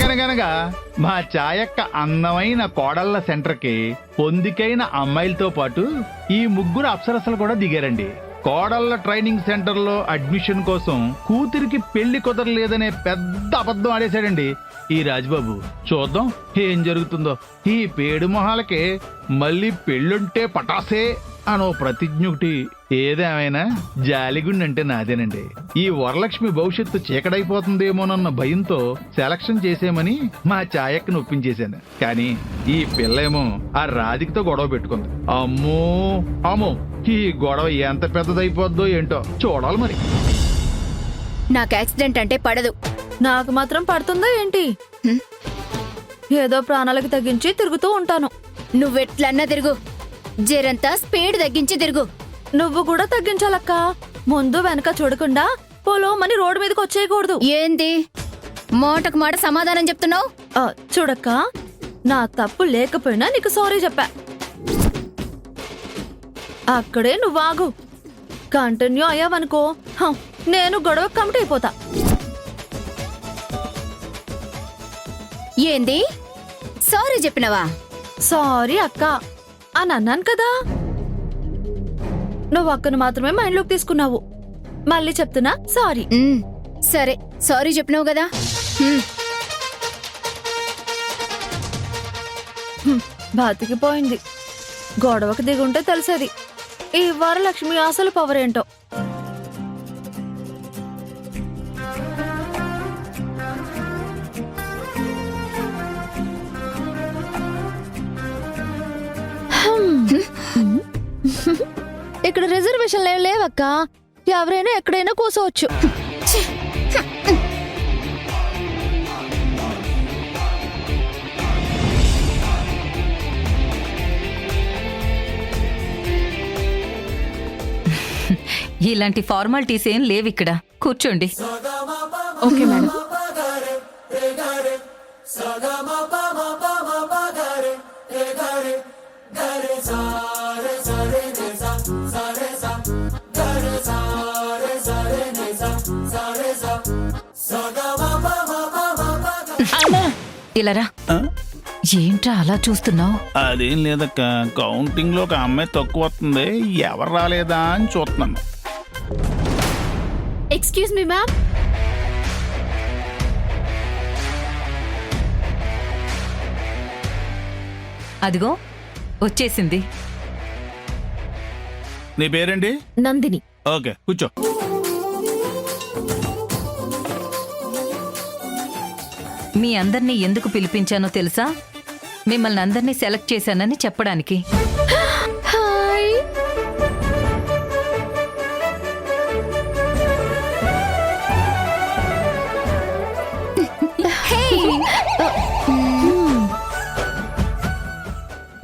అనగనగనగా మా ఛాయక్క అందమైన కోడళ్ల సెంటర్కి పొందికైన అమ్మాయిలతో పాటు ఈ ముగ్గురు అప్సరసలు కూడా దిగారండి. కోడళ్ల ట్రైనింగ్ సెంటర్లో అడ్మిషన్ కోసం కూతురికి పెళ్లి కుదరలేదనే పెద్ద అబద్ధం ఆడేశాడండి ఈ రాజుబాబు. చూద్దాం ఏం జరుగుతుందో. ఈ పేడు మొహాలకే మళ్ళీ పెళ్ళుంటే పటాసే అనో ప్రతిజ్ఞ ఒకటి. ఏదేమైనా జాలిగుండంటే నాదేనండి. ఈ వరలక్ష్మి భవిష్యత్తు చీకడైపోతుందేమోనన్న భయంతో సెలక్షన్ చేసేమని మా ఛాయక్కను ఒప్పించేశాను. కానీ ఈ పిల్లేమో ఆ రాధికతో గొడవ పెట్టుకుంది. అమ్మో అమ్మో, ఈ గొడవ ఎంత పెద్దదైపోద్దో ఏంటో చూడాలి మరి. నాకు యాక్సిడెంట్ అంటే పడదు. నాకు మాత్రం పడుతుందా ఏంటి? ఏదో ప్రాణాలకు తగ్గించి తిరుగుతూ ఉంటాను. నువ్వెట్లన్నా తిరుగు, జరంతా స్పీడ్ తగ్గించి తిరుగు. నువ్వు కూడా తగ్గించాలక్క. ముందు వెనక చూడకుండా పొలోమని రోడ్డు మీదకి వచ్చేయకూడదు. ఏంది మాటకు మాట సమాధానం చెప్తున్నావు? చూడక్క, నా తప్పు లేకపోయినా నీకు సారీ చెప్పా. అక్కడే నువ్వు ఆగు. కంటిన్యూ అయ్యావనుకో నేను గొడవ కమిట్ అయిపోతా. ఏంది సారీ చెప్పినవా? సారీ అక్క అని అన్నాను కదా. నువ్వు అక్కను మాత్రమే మైండ్లోకి తీసుకున్నావు. మళ్ళీ చెప్తున్నా సారీ. సరే, సారీ చెప్పినావు కదా. బతికిపోయింది. గొడవకు దిగుంటే తెలిసేది ఈ వరలక్ష్మి అసలు పవర్ ఏంటో. ఇక్కడ రిజర్వేషన్లు ఏం లేవక్క. ఎవరైనా ఎక్కడైనా కూర్చోవచ్చు. ఇలాంటి ఫార్మాలిటీస్ ఏం లేవు ఇక్కడ. కూర్చోండి. Okay madam. ఇలారా. ఏంట్రా అలా చూస్తున్నావు? అదేం లేదక్క, కౌంటింగ్ లో ఒక అమ్మాయి తక్కువ వస్తుంది, ఎవరు రాలేదా అని చూస్తున్నాను. Excuse me ma'am. అదిగో వచ్చేసింది. నీ పేరేంటి? నందిని. ఓకే, కూర్చో. మీ అందరినీ ఎందుకు పిలిపించానో తెలుసా? మిమ్మల్ని అందరినీ సెలెక్ట్ చేశానని చెప్పడానికి. హాయ్.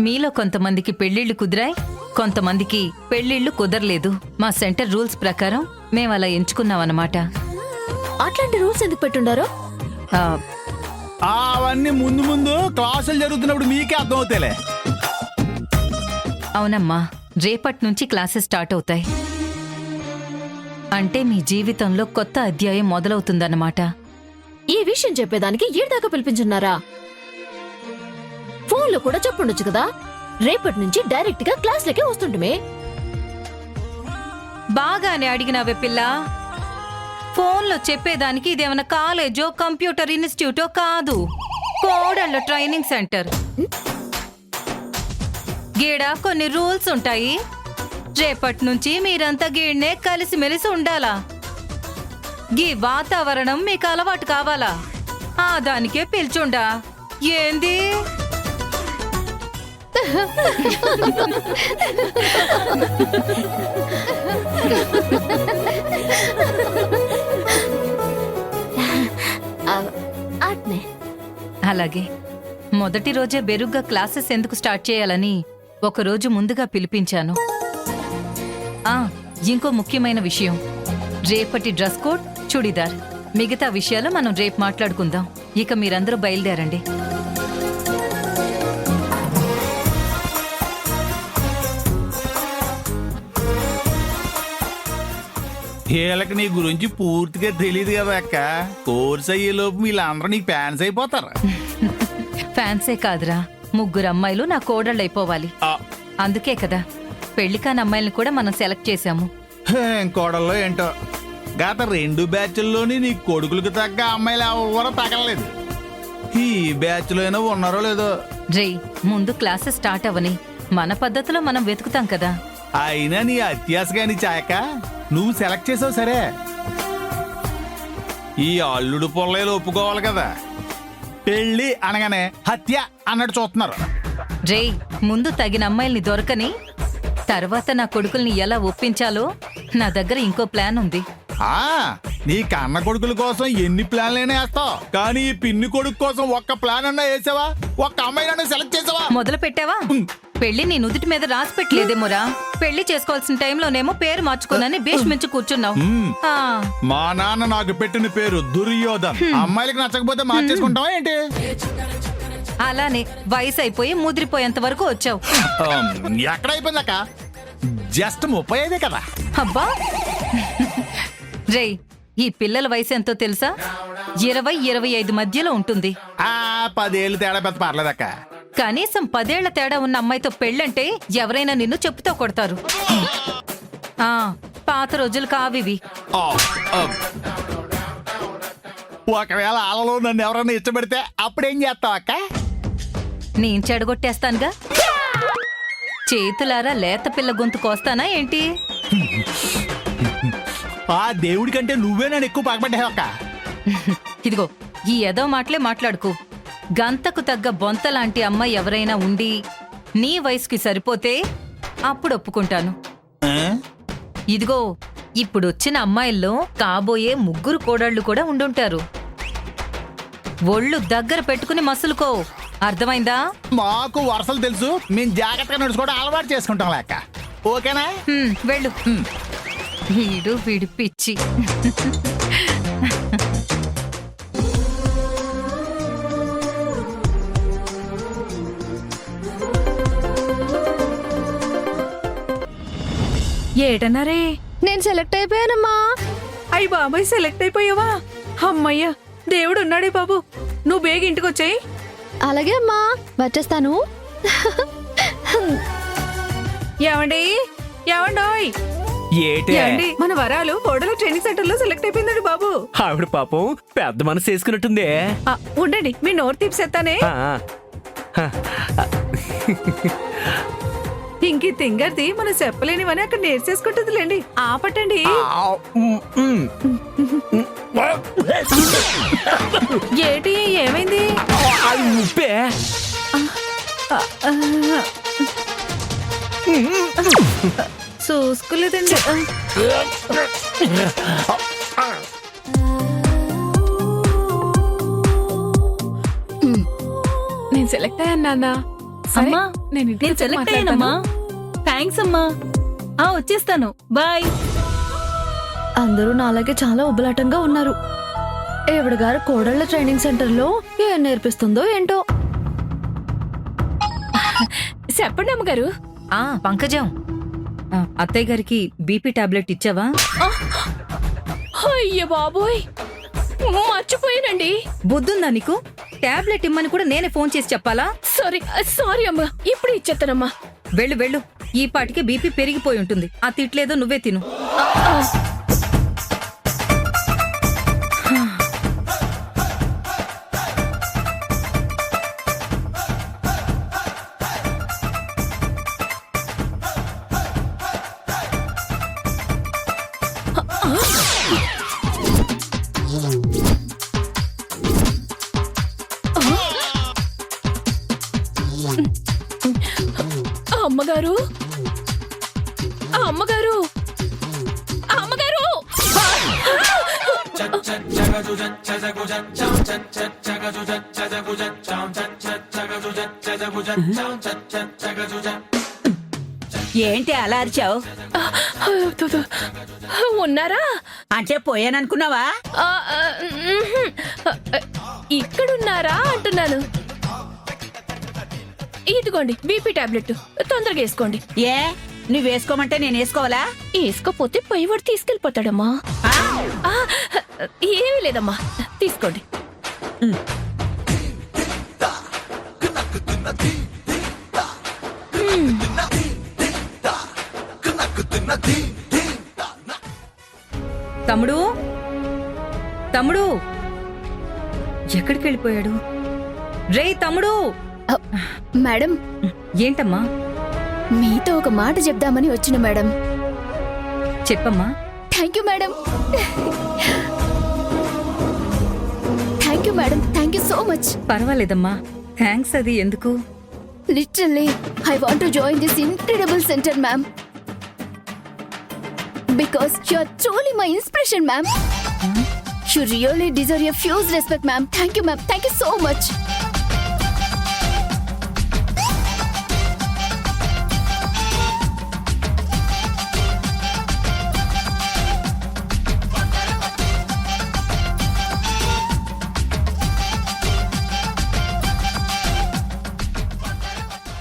మీలో కొంతమందికి పెళ్లిళ్లు కుదిరాయి, కొంతమందికి పెళ్లిళ్లు కుదరలేదు. మా సెంటర్ రూల్స్ ప్రకారం మేము అలా ఎంచుకున్నామన్నమాట. అట్లాంటి రూల్స్ ఎందుకు పెట్టుండారో? అవన్నీ ముందు ముందు క్లాసులు జరుగుతున్నప్పుడు మీకే అర్థమవుతాయిలే. అవునమ్మా, రేపటి నుంచి క్లాసెస్ స్టార్ట్ అవుతాయి. అంటే మీ జీవితంలో కొత్త అధ్యాయం మొదలవుతుందన్నమాట. ఈ విషయం చెప్పేదానికి ఈడదాకా పిలిపించున్నారా? ఫోన్లో కూడా చెప్పుండొచ్చు కదా. రేపటి నుంచి డైరెక్ట్ గా క్లాస్లకే వస్తుంటమే. బాగానే అడిగినావే పిల్ల. ఫోన్లో చెప్పేదానికి ఇదేమన్నా కాలేజో కంప్యూటర్ ఇన్స్టిట్యూటో కాదు, కోడళ్ళ ట్రైనింగ్ సెంటర్. గీడ కొన్ని రూల్స్ ఉంటాయి. రేపటి నుంచి మీరంతా గీడ్నే కలిసిమెలిసి ఉండాలా. గీ వాతావరణం మీకు అలవాటు కావాలా, ఆ దానికే పిలిచుండా. ఏంది? అలాగే మొదటి రోజే బెరుగ్గా క్లాసెస్ ఎందుకు స్టార్ట్ చేయాలని ఒకరోజు ముందుగా పిలిపించాను. ఇంకో ముఖ్యమైన విషయం, రేపటి డ్రెస్ కోడ్ చుడిదార్. మిగతా విషయాలు మనం రేపు మాట్లాడుకుందాం. ఇక మీరందరూ బయలుదేరండి. వీళ్ళకి నీ గురించి పూర్తిగా తెలియదు కదా అక్క. కోర్స్ అయ్యేలోపు వీళ్ళందరూ నీకు ఫ్యాన్స్ అయిపోతారు. ఫ్యాన్సే కాదురా, ముగ్గురు అమ్మాయిలు నా కోడళ్ళు అయిపోవాలి. అందుకే కదా పెళ్లి కాని అమ్మాయిల్ని కూడా మనం సెలెక్ట్ చేశాము. కోడల్లో ఏంటో గత 2 బ్యాచ్ల్లోని నీ కొడుకులకు తగ్గ అమ్మాయిలు ఎవరో తగలలేదు. ఈ బ్యాచ్ లో అయినా ఉన్నారో లేదో. రే, ముందు క్లాసెస్ స్టార్ట్ అవని మన పద్ధతిలో మనం వెతుకుతాం కదా. అయినా నీ అత్యాసగాని చాయక నువ్వు సెలెక్ట్ చేసావు సరే, ఈ అల్లుడు పొల్లలు ఒప్పుకోవాలి కదా. పెళ్ళి అనగానే హత్య అన్నట్టు చూస్తున్నారు. రే, ముందు తగిన అమ్మాయిల్ని దొరకని తర్వాత నా కొడుకుల్ని ఎలా ఒప్పించాలో నా దగ్గర ఇంకో ప్లాన్ ఉంది. ఆ నీ కన్న కొడుకుల కోసం ఎన్ని ప్లాన్లైనా వేస్తావు, కానీ ఈ పిన్ని కొడుకు కోసం ఒక్క ప్లాన్ అన్నా వేసావా? ఒక్క అమ్మాయినన్నా సెలెక్ట్ చేసావా? మొదలు పెట్టావా? పెళ్లి నీ నుదుటి మీద రాసి పెట్టలేదేమోరా. పెళ్లి చేసుకోవాల్సిన టైంలోనేమో పేరు మార్చుకోనని భీష్మించి కూర్చున్నావు. ఆ, మా నాన్న నాకు పెట్టిన పేరు దుర్యోధన్. అమ్మాయిలకు నచ్చకపోతే మార్చేసుకుంటావా ఏంటి? అలానే వయసు అయిపోయి ముదిరిపోయేంత వరకు వచ్చావు. ఎక్కడ అయిపోయిందక్క? జస్ట్ 35 కదా. అబ్బా రే, ఈ పిల్లల వయసు ఎంతో తెలుసా? 20-25 మధ్యలో ఉంటుంది. 10 ఏళ్ళు తేడా పెద్ద పర్లేదక్క. కనీసం 10 ఏళ్ల తేడా ఉన్న అమ్మాయితో పెళ్ళంటే ఎవరైనా నిన్ను చెప్పుతో కొడతారు. ఆ, పాత రోజులు కావివి. ఒకవేళ ఆలలో నన్ను ఎవరైనా ఇష్టపడితే అప్పుడేం చేస్తావు అక్క? నేను చెడగొట్టేస్తానుగా. చేతులారా లేత పిల్ల గొంతు కోస్తానా ఏంటి? ఆ దేవుడి కంటే నువ్వే నన్ను ఎక్కువ పగబడ్డావు అక్క. ఇదిగో, ఈ ఏదో మాటలే మాట్లాడుకో. గంతకు తగ్గ బొంత లాంటి అమ్మాయి ఎవరైనా ఉండి నీ వయసుకి సరిపోతే అప్పుడు ఒప్పుకుంటాను. ఇదిగో, ఇప్పుడొచ్చిన అమ్మాయిల్లో కాబోయే 3 కోడళ్ళు కూడా ఉండుంటారు. ఒళ్ళు దగ్గర పెట్టుకుని మసులుకో, అర్థమైందా? మాకు వరుసలు తెలుసు, మేము జాగ్రత్తగా నడుచుకోవడం అలవాటు చేసుకుంటాం లేక. ఓకేనా? వెళ్ళు. వీడు విడిపిచ్చి. ఏటన్నారే? నేను సెలెక్ట్ అయిపోయానమ్మా. అయ్యి బాబాయ్, సెలెక్ట్ అయిపోయావా? అమ్మయ్యా, దేవుడు ఉన్నాడే బాబు. నువ్వు బేగ ఇంటికి వచ్చాయి. అలాగే అమ్మా, వచ్చేస్తాను. ఏమండి, ఏమండోయ్, ఏమండి, మన వరాలు కోడల ట్రైనింగ్ సెంటర్ లో సెలెక్ట్ అయిపోయిందండి బాబు. ఆవిడ పాపం పెద్ద మనసు వేసుకున్నట్టుందే. ఉండండి, మీ నోరు తీపిసేస్తానే. ఇంక తింగర్ది మనం చెప్పలేనివని అక్కడ నేర్చేసుకుంటుందిలేండి. ఆపటండి. ఏటి, ఏమైంది? ఉప్పే. చూసుకోలేదండి. నేను సెలెక్ట్ అయ్యాను నాన్న. అమ్మా, నేను నేను సెలెక్ట్ అయ్యానమ్మా. థ్యాంక్స్ అమ్మా. వచ్చేస్తాను, బాయ్. అందరూ నాలాగే చాలా ఉబ్బలాటంగా ఉన్నారు. ఈవిడ గారు కోడళ్ల ట్రైనింగ్ సెంటర్ లో ఏం నేర్పిస్తుందో ఏంటో. చెప్పండి అమ్మగారు. పంకజం, అత్తయ్య గారికి బీపీ టాబ్లెట్ ఇచ్చావా? అయ్య బాబోయ్, మర్చిపోయానండి. బుద్ధుందా నీకు? టాబ్లెట్ ఇమ్మని కూడా నేనే ఫోన్ చేసి చెప్పాలా? సారీ అమ్మా, ఇప్పుడు ఇచ్చేస్తానమ్మా. వెళ్ళు వెళ్ళు, ఈ పాటికి బీపీ పెరిగిపోయి ఉంటుంది. ఆ తిట్లేదో నువ్వే తిను. అమ్మగారు, అమ్మగారు, అమ్మగారు. ఏంటి అలా అరిచావు? ఉన్నారా అంటే పోయాననుకున్నావా? ఇక్కడున్నారా అంటున్నాను. ఇదిగోండి బీపీ టాబ్లెట్, తొందరగా వేసుకోండి. ఏ నువ్వు వేసుకోమంటే నేను వేసుకోవాలా? వేసుకోపోతే పైవాడు తీసుకెళ్ళిపోతాడమ్మా. ఆ, ఏమీ లేదమ్మా, తీసుకోండి. తమ్ముడు తమ్ముడు ఎక్కడికి వెళ్ళిపోయాడు? రే తమ్ముడు! మేడం, ఏంటమ్మా? మీతో ఒక మాట చెప్దామని వచ్చిన మేడం. చెప్పమ్మా. Thank you madam. Thank you madam, thank you so much. పర్వాలేదమ్మా, థ్యాంక్స్ అది ఎందుకు? Literally, I want to join this incredible center, ma'am. Because you're truly my inspiration, ma'am. You really deserve your huge respect, ma'am. Thank you, ma'am. Thank you so much.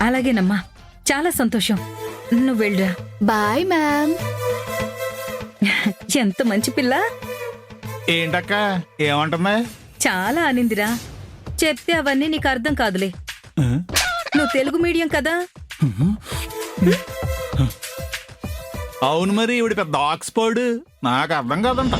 అలాగేనమ్మా, చాలా సంతోషం. నువ్వు వెళ్ళరా. Bye, ma'am. ఎంత మంచి పిల్ల. ఏంటక్క ఏమంటుందా? చాలా అనిందిరా. చెప్తే అవన్నీ నీకు అర్థం కాదులే. నువ్వు తెలుగు మీడియం కదా. అవును మరి, ఇవిడ పెద్ద ఆక్స్ఫర్డ్, నాకు అర్థం కాదంట.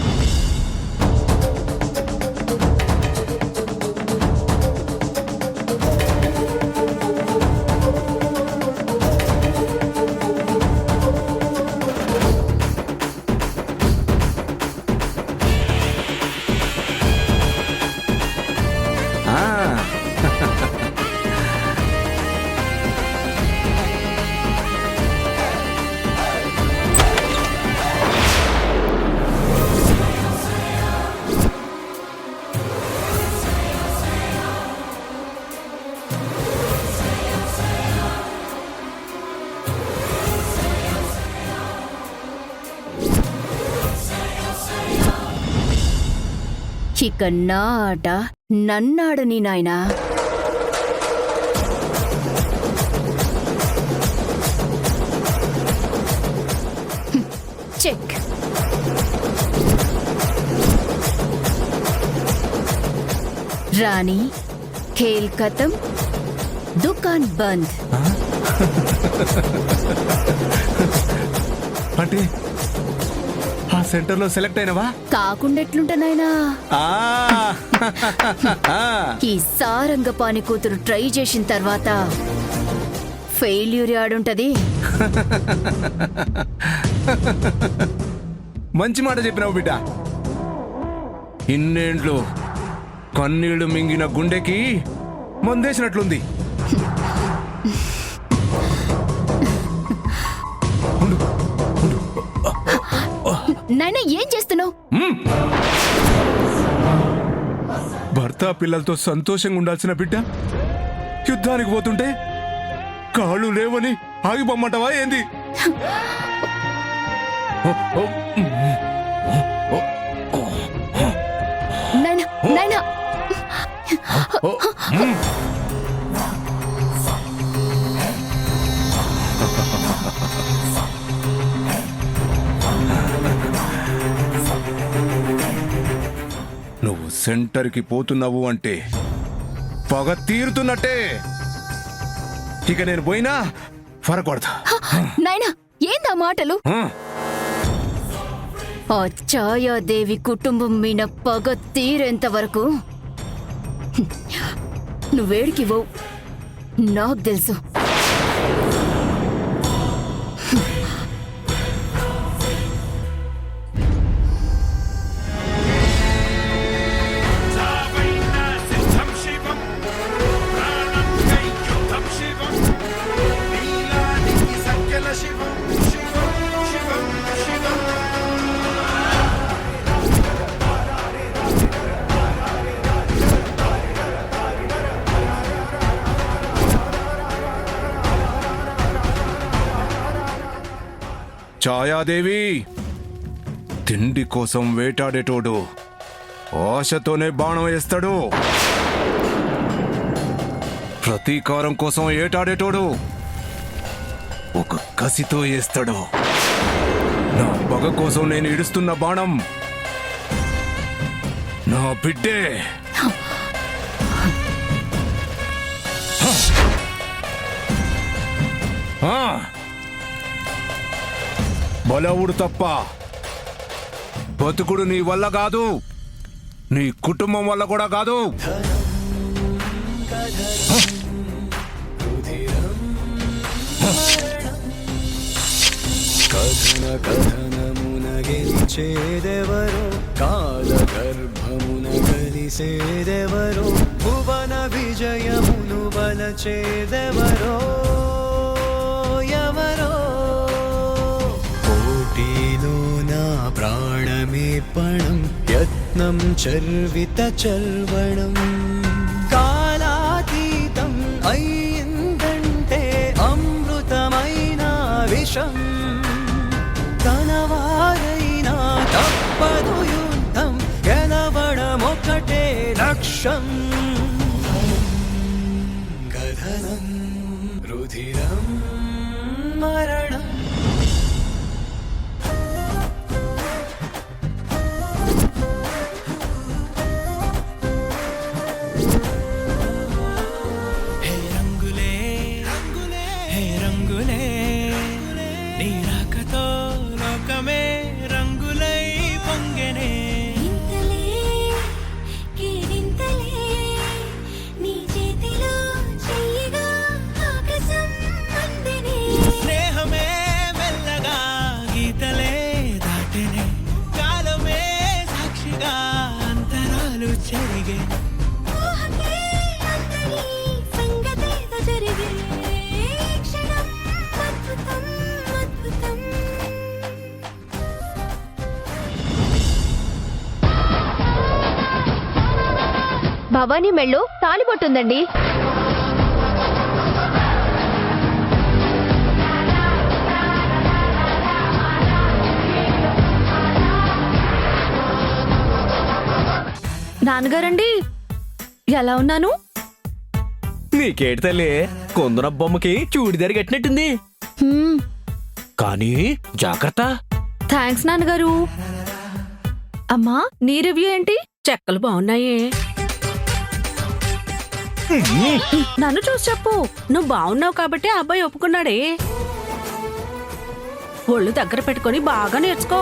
ఇక నా ఆట నన్నాడని నాయనా. చెక్. రాణి, ఖేల్ ఖతం, దుకాన్ బంద్. అంటే ఆ సెంటర్ లో సెలెక్ట్ అయినవా? కాకుండా ఎట్లుంటా నాయనా. ఈ సారంగపాణి కూతురు ట్రై చేసిన తర్వాత ఫెయిల్యూర్ ఆడుంటది. మంచి మాట చెప్పినావు బిడ్డ. ఇన్నేండ్లు కన్నీళ్లు మింగిన గుండెకి మందేసినట్లుంది. నాయనా ఏం చేస్తున్నావు? భర్త పిల్లలతో సంతోషంగా ఉండాల్సిన బిడ్డ యుద్ధానికి పోతుంటే కాళ్ళు లేవని ఆగిపోమ్మంటావా ఏంది? నాయనా, నాయనా. నువ్వు సెంటర్కి పోతున్నావు అంటే పగ తీరుతున్నట్టే. ఇక నేను పోయినా ఫరకొడతా. నాయనా ఏందా మాటలు? ఆ ఛాయాదేవి కుటుంబం మీద పగ తీరేంత వరకు నువ్వేడికి పోవు, నాకు తెలుసు. ఛాయాదేవి, తిండి కోసం వేటాడేటోడు ఆశతోనే బాణం వేస్తాడు. ప్రతీకారం కోసం ఏటాడేటోడు ఒక కసితో వేస్తాడు. నా పగ కోసం నేను ఇడుస్తున్న బాణం నా బిడ్డే. ఆ! బలవుడు తప్ప బతుకుడు నీ వల్ల కాదు, నీ కుటుంబం వల్ల కూడా కాదు. కథన కథనమున గెలిచేదెవరో, కాలగర్భమున కలిసేదెవరో, భువన విజయమును బలచేదెవరో, ఎవరో పోటీలో నా ప్రాణమే పణం, యత్నం చర్విత చర్వణం, కాలాతీతం అయిందంటే అమృతమైన విషం, తనవారైనా తప్పదు యుద్ధం, గెలవడమొక్కటే లక్ష్యం. గధనం రుధిరం మరణం. హే రంగులే రంగులే, హే రంగులే, నీ రాకతో లోకమే రంగులై పొంగెనే. స్నేహమే మెల్లగా గీతలే దాటెనే, కాలమే సాక్షిగా అంతరాలు చెరిగే. భవానీ మెళ్ళు తాలిబొట్టుందండి. నాన్నగారండి, ఎలా ఉన్నాను? నీకేటి తల్లి, కొందర బొమ్మకి చూడిదారి కట్టినట్టుంది. హ్మ్, కానీ జాగ్రత్త. థ్యాంక్స్ నాన్నగారు. అమ్మా, నీ రివ్యూ ఏంటి? చెక్కలు బాగున్నాయే. నన్ను చూసి చెప్పు. నువ్వు బాగున్నావు కాబట్టి ఆ అబ్బాయి ఒప్పుకున్నాడే. ఒళ్ళు దగ్గర పెట్టుకొని బాగా నేర్చుకో.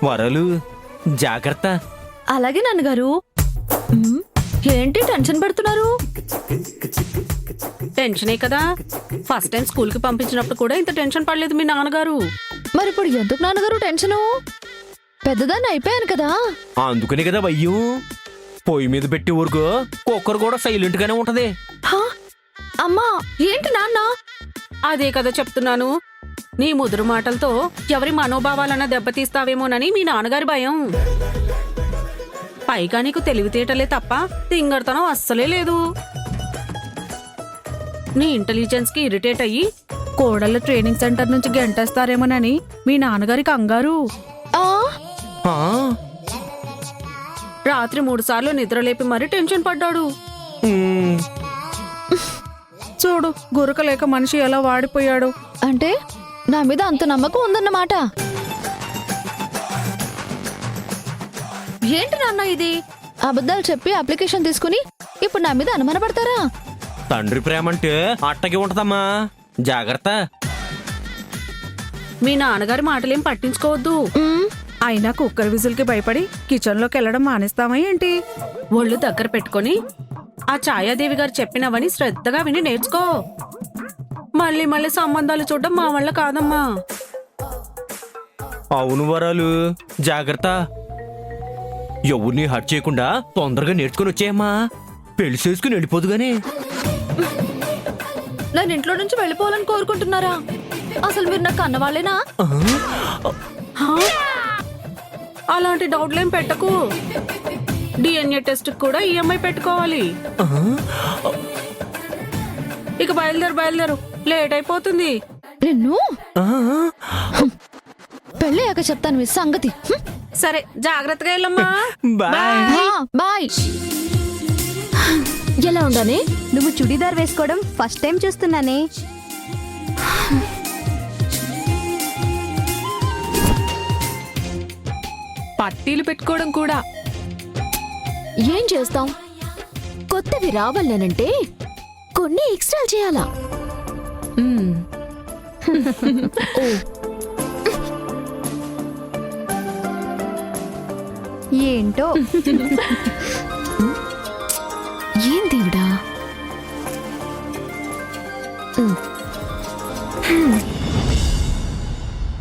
వరలు జాగ్రత్త. అలాగే నాన్నగారు. హ్మ్, ఏంటి టెన్షన్ పడుతున్నారు? టెన్షనే కదా, ఫస్ట్ టైం స్కూల్ కి పంపించినప్పుడు కూడా ఇంత టెన్షన్ పడలేదు మీ నాన్నగారు. మరి ఇప్పుడు ఎందుకు నాన్నగారు టెన్షను? పెద్దదాన్ని అయిపోయాను కదా. అందుకనే కదా వయ్యం. పొయ్యి మీద పెట్టి ఊరుకో, కుక్కర్ కూడా సైలెంట్ గానే ఉంటది. హా? అమ్మా, ఏంటి నాన్న? అదే కదా చెప్తున్నాను, నీ ముదురు మాటలతో ఎవరి మనోభావాలన్నా దెబ్బతీస్తావేమోనని మీ నాన్నగారి భయం. పైగా నీకు తెలివితేటలే తప్ప తింగర్తనం అస్సలే లేదు. నీ ఇంటెలిజెన్స్ కి ఇరిటేట్ అయ్యి కోడళ్ళ ట్రైనింగ్ సెంటర్ నుంచి గెంటేస్తారేమోనని మీ నాన్నగారికి కంగారు. ఆ, ఆ, రాత్రి 3 సార్లు నిద్రలేపి మరీ టెన్షన్ పడ్డాడు. ఉమ్, చూడు, గురకలేక మనిషి ఎలా వాడిపోయాడు. అంటే నా మీద అంత నమ్మకం ఉందన్నమాట. ఏంటి నాన్న ఇది? అబద్ధాలు చెప్పి అప్లికేషన్ తీసుకుని ఇప్పుడు నా మీద అనుమానపడతారా? తండ్రి ప్రేమంటే అట్టకి ఉంటదమ్మా, జాగ్రత్త. మీ నాన్నగారి మాటలేం పట్టించుకోవద్దు. మ్మ్, అయినా కుక్కర్ విజిల్ కి భయపడి కిచెన్ లోకి వెళ్ళడం మానేస్తామా ఏంటి? ఒళ్ళు దగ్గర పెట్టుకొని ఆ ఛాయాదేవి గారు చెప్పినవని శ్రద్ధగా విని నేర్చుకో. మళ్ళీ మళ్ళీ సంబంధాలు చూడడం మా వల్ల కాదమ్మా. అవును వరాలు, జాగ్రత్త. ఎవరిని హర్ట్ చేయకుండా తొందరగా నేర్చుకుని వచ్చేయమ్మా, పెళ్లి చేసుకుని వెళ్ళిపోదు గానీ. నన్ను ఇంట్లో నుంచి వెళ్ళిపోవాలని కోరుకుంటున్నారా? అసలు మీరు నాకు అన్నవాళ్ళేనా? హా? అలాంటి డౌట్లేం పెట్టకు. డిఎన్ఏ టెస్ట్ కూడా ఈఎంఐ పెట్టుకోవాలి. ఇక బయలుదేరు, లేట్ అయిపోతుంది. నిన్ను పెళ్ళయ్యాక చెప్తాను మీ సంగతి. హ్మ్. సరే, జాగ్రత్తగా వెళ్ళమ్మా. బాయ్. ఆ, బాయ్. ఎలా ఉండని? నువ్వు చుడీదార్ వేసుకోవడం ఫస్ట్ టైం చూస్తున్నానే. పట్టీలు పెట్టుకోవడం కూడా. ఏం చేస్తాం, కొత్తవి రావాలనంటే కొన్ని ఎక్స్ట్రా చేయాలా. ఓ, ఏంటో ఏం దేవుడా.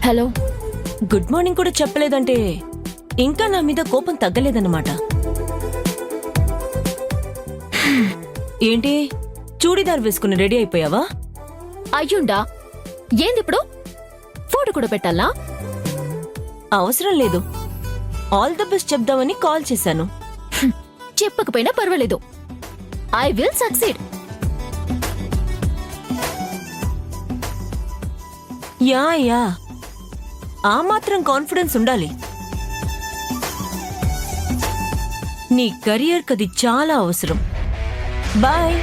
హలో, గుడ్ మార్నింగ్ కూడా చెప్పలేదంటే ఇంకా నా మీద కోపం తగ్గలేదన్నమాట. ఏంటి చూడీదార్ వేసుకుని రెడీ అయిపోయావా? అయ్యుండా. ఏందిప్పుడు ఫోటో కూడా పెట్టాలా? అవసరం లేదు, ఆల్ ద బెస్ట్ చెప్దామని కాల్ చేశాను. చెప్పకపోయినా పర్వాలేదు, I will succeed. Yeah yeah, ఆ మాత్రం కాన్ఫిడెన్స్ ఉండాలి. నీ కెరియర్ కది చాలా అవసరం. బాయ్.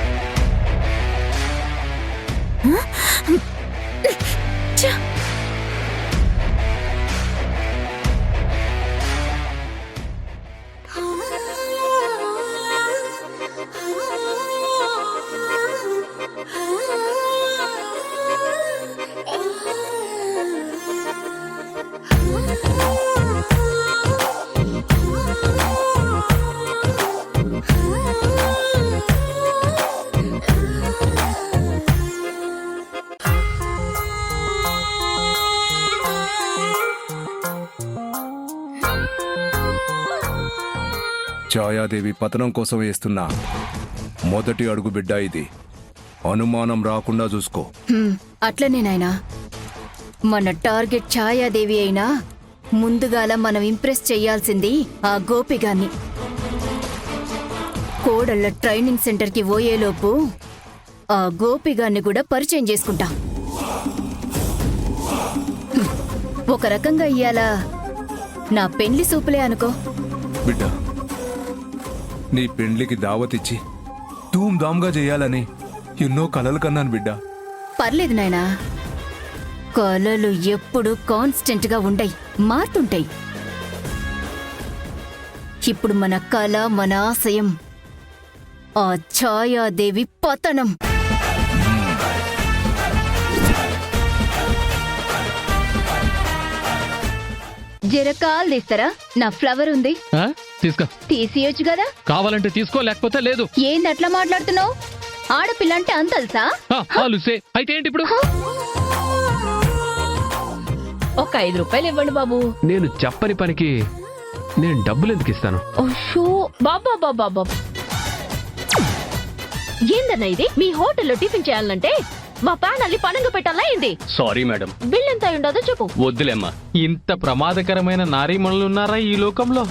ఛాయాదేవి పతనం కోసం వేస్తున్న మొదటి అడుగు బిడ్డ ఇది. అనుమానం రాకుండా చూసుకో. అట్లనే నాయనా, మన టార్గెట్ ఛాయాదేవి అయినా ముందుగాల మనం ఇంప్రెస్ చెయ్యాల్సింది ఆ గోపిగాన్ని. కోడళ్ళ ట్రైనింగ్ సెంటర్కి పోయేలోపు ఆ గోపిగాన్ని కూడా పరిచయం చేసుకుంటాం. ఒక రకంగా ఇయ్యాల నా పెళ్లి సూపులే అనుకో. బిడ్డ, నీ పెండ్లికి దావతిచ్చి ధూమ్ధామ్గా చేయాలని ఎన్నో కలలు కన్నాను బిడ్డ. పర్లేదు నాయనా, కలలు ఎప్పుడు కాన్స్టెంట్ గా ఉండయి, మారుతుంటాయి. ఇప్పుడు మన కళ, మన ఆశయం ఆ ఛాయాదేవి పతనం. జరకాలు తీస్తారా? నా ఫ్లవర్ ఉంది, తీసుకో. తీసియొచ్చు కదా. కావాలంటే తీసుకో, లేకపోతే లేదు. ఏంది అట్లా మాట్లాడుతున్నావు? ఆడపిల్ల అంటే అంతల్సా? అయితే ఏంటి ఇప్పుడు? ఒక 5 రూపాయలు ఇవ్వండి బాబు. నేను చెప్పని పనికి నేను డబ్బులు ఎందుకు ఇస్తాను? బాబా బాబా బాబా, ఏందన్నా ఇది? మీ హోటల్లో టిఫిన్ చేయాలంటే మా ప్యానల్ని పనంగా పెట్టాలా ఏంది? సారీ మేడం, బిల్ ఎంత ఉండదో చెప్పు. వద్దులేమ్మా. ఇంత ప్రమాదకరమైన నారీమణులు ఉన్నారా ఈ లోకంలో?